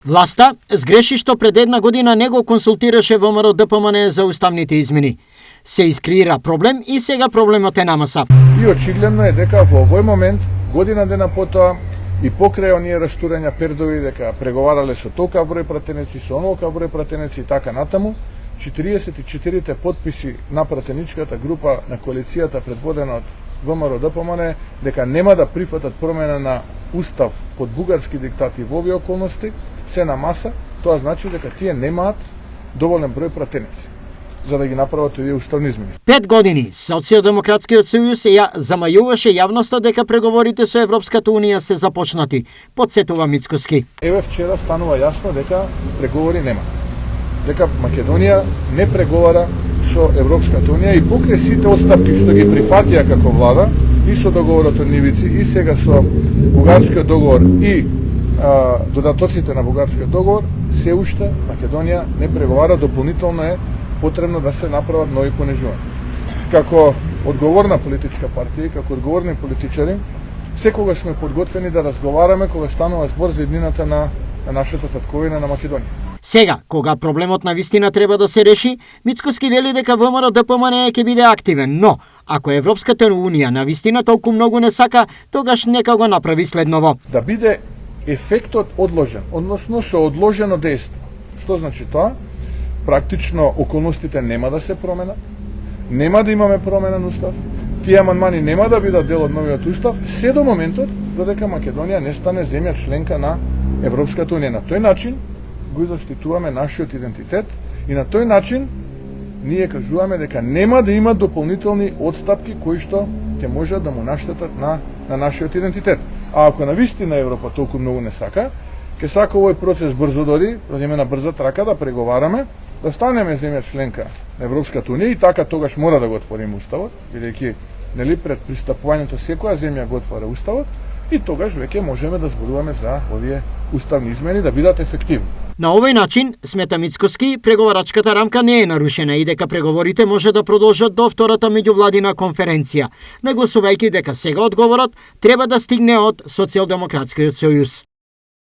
Власта сгреши што пред една година не го консултираше ВМРО ДПМН за уставните измени. Се искреира проблем и сега проблемот е на маса. И очигледно е дека во овој момент, година дена потоа, и покрај оние растурања пердови дека преговарале со толка број пратеници, со онолка број пратеници и така натаму, 44 подписи на пратеничката група на коалицијата предводена од ВМРО ДПМН дека нема да прифатат промена на устав под бугарски диктати во овие околности, се на маса, тоа значи дека тие немаат доволен број пратеници за да ги направат овие уставни измени. 5 години Социјалдемократскиот сојуз ја замајуваше јавноста дека преговорите со Европската унија се започнати, потсетува Мицкоски. Еве вчера станува јасно дека преговори нема. Дека Македонија не преговара со Европската унија и покрај сите отстапки што ги прифатија како влада, и со договорот од Нивици, и сега со бугарскиот договор и додатоците на бугарскиот договор, се уште Македонија не преговара, дополнително е потребно да се направат нови понижувања. Како одговорна политичка партија и како одговорни политичари, секогаш сме подготвени да разговараме кога станува збор за еднината на нашата татковина на Македонија. Сега, кога проблемот на вистина треба да се реши, Мицкоски вели дека ВМРО ДПМН ќе биде активен, но ако Европската унија на вистина толку многу не сака, тогаш нека го направи следново. Да биде ефектот одложен, односно со одложено дејство. Што значи тоа? Практично околностите нема да се променат, нема да имаме променен устав, тие амандмани нема да бидат дел од новиот устав, се до моментот додека Македонија не стане земја членка на Европската унија. На тој начин го заштитуваме нашиот идентитет и на тој начин ние кажуваме дека нема да има дополнителни отстапки кои што ќе можат да му наштетат на нашиот идентитет. А ако навистина Европа толку многу не сака, ќе сака овој процес брзо доди, да идеме на брза трака, да преговараме, да станеме земја членка на Европската унија и така тогаш мора да го отвориме уставот, бидејќи нели пред пристапувањето секоја земја го отвора уставот и тогаш веќе можеме да зборуваме за овие уставни измени да бидат ефективни. На овој начин, смета Мицкоски, преговарачката рамка не е нарушена и дека преговорите може да продолжат до втората меѓувладина конференција, нагласувајќи дека сега одговорот треба да стигне од Социјалдемократскиот сојуз.